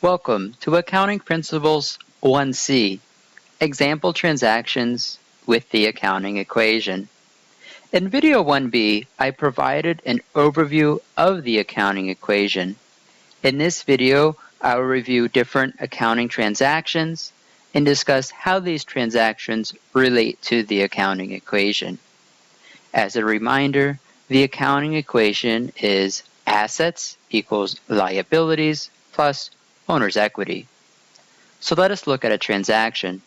Welcome to Accounting Principles 1C, Example Transactions with the Accounting Equation. In video 1B, I provided an overview of the accounting equation. In this video, I will review different accounting transactions and discuss how these transactions relate to the accounting equation. As a reminder, the accounting equation is assets equals liabilities plus owner's equity. So let us look at a transaction.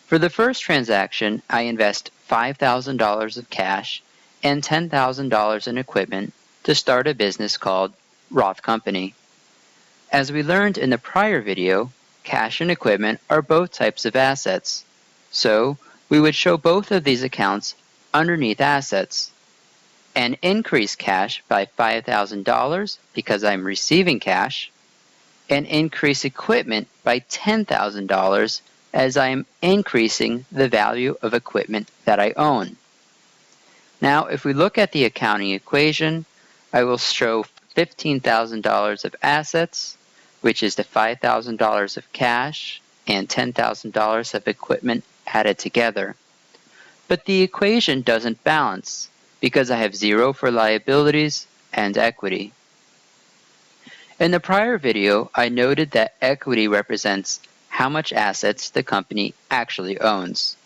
For the first transaction, I invest $5,000 of cash and $10,000 in equipment to start a business called Roth Company. As we learned in the prior video, cash and equipment are both types of assets. So we would show both of these accounts underneath assets. And increase cash by $5,000 because I'm receiving cash, and increase equipment by $10,000 as I am increasing the value of equipment that I own. Now, if we look at the accounting equation, I will show $15,000 of assets, which is the $5,000 of cash and $10,000 of equipment added together. But the equation doesn't balance because I have zero for liabilities and equity. In the prior video, I noted that equity represents how much assets the company actually owns,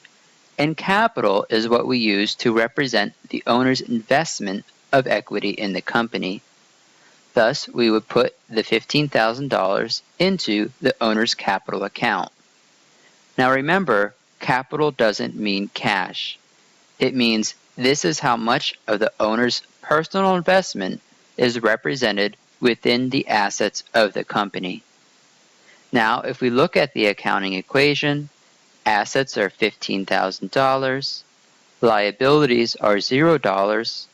and capital is what we use to represent the owner's investment of equity in the company. Thus, we would put the $15,000 into the owner's capital account. Now remember, capital doesn't mean cash. It means this is how much of the owner's personal investment is represented within the assets of the company. Now, if we look at the accounting equation, assets are $15,000, liabilities are $0,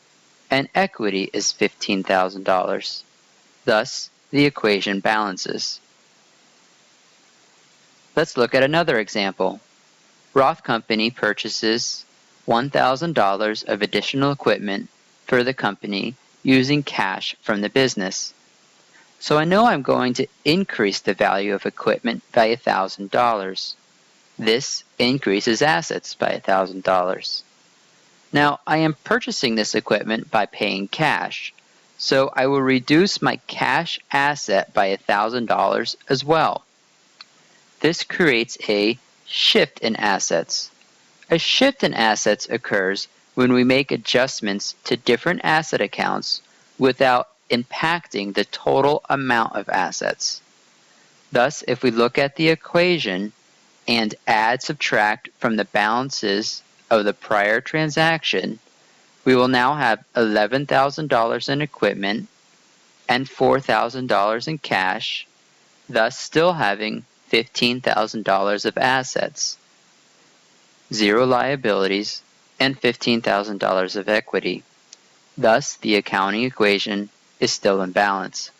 and equity is $15,000. Thus, the equation balances. Let's look at another example. Roth Company purchases $1,000 of additional equipment for the company using cash from the business. So I know I'm going to increase the value of equipment by $1,000. This increases assets by $1,000. Now I am purchasing this equipment by paying cash, so I will reduce my cash asset by $1,000 as well. This creates a shift in assets. A shift in assets occurs when we make adjustments to different asset accounts without impacting the total amount of assets. Thus, if we look at the equation and subtract from the balances of the prior transaction, we will now have $11,000 in equipment and $4,000 in cash, thus still having $15,000 of assets, zero liabilities, and $15,000 of equity. Thus, the accounting equation is still in balance.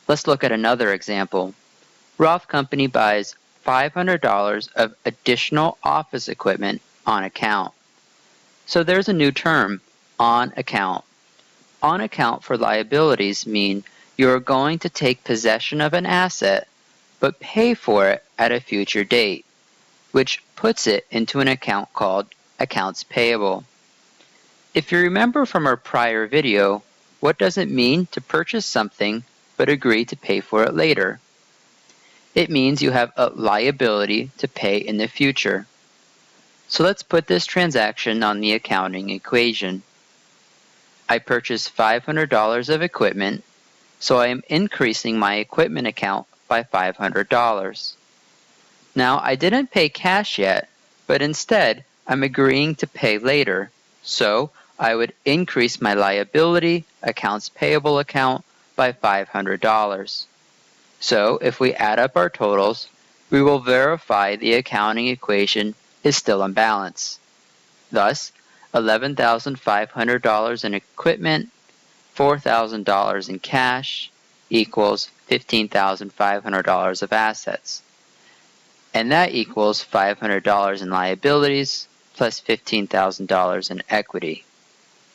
Let's look at another example. Roth Company buys $500 of additional office equipment on account. So there's a new term, on account. On account for liabilities mean you are going to take possession of an asset but pay for it at a future date, which puts it into an account called accounts payable. If you remember from our prior video, what does it mean to purchase something but agree to pay for it later? It means you have a liability to pay in the future. So let's put this transaction on the accounting equation. I purchased $500 of equipment, so I am increasing my equipment account by $500. Now, I didn't pay cash yet, but instead, I'm agreeing to pay later. So, I would increase my liability accounts payable account by $500. So, if we add up our totals, we will verify the accounting equation is still in balance. Thus, $11,500 in equipment, $4,000 in cash equals $15,500 of assets. And that equals $500 in liabilities plus $15,000 in equity.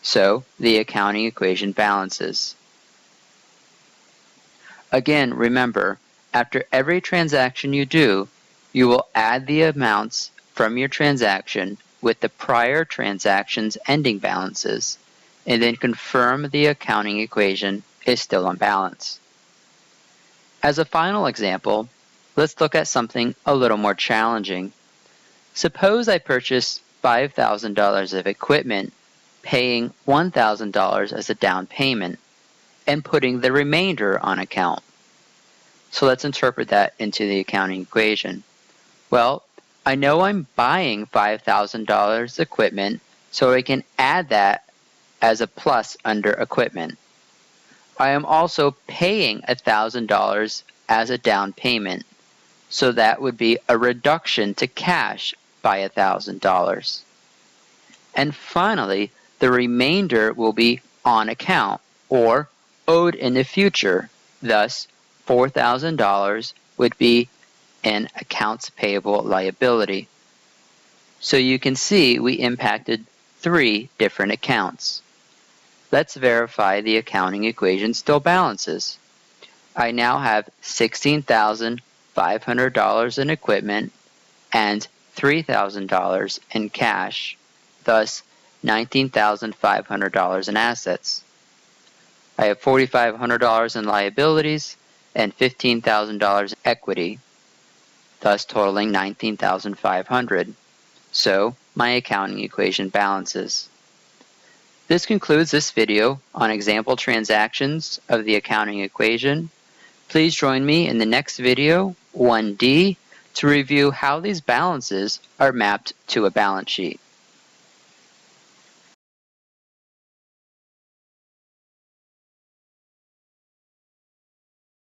So the accounting equation balances. Again, remember, after every transaction you do, you will add the amounts from your transaction with the prior transaction's ending balances, and then confirm the accounting equation is still on balance. As a final example, let's look at something a little more challenging. Suppose I purchase $5,000 of equipment, paying $1,000 as a down payment, and putting the remainder on account. So let's interpret that into the accounting equation. Well, I know I'm buying $5,000 equipment, so I can add that as a plus under equipment. I am also paying $1,000 as a down payment, so that would be a reduction to cash by $1,000. And finally, the remainder will be on account or owed in the future. Thus, $4,000 would be an accounts payable liability. So you can see we impacted 3 different accounts. Let's verify the accounting equation still balances. I now have $16,500 in equipment and $3,000 in cash, thus $19,500 in assets. I have $4,500 in liabilities and $15,000 in equity, thus totaling $19,500. So my accounting equation balances. This concludes this video on example transactions of the accounting equation. Please join me in the next video, 1D, to review how these balances are mapped to a balance sheet.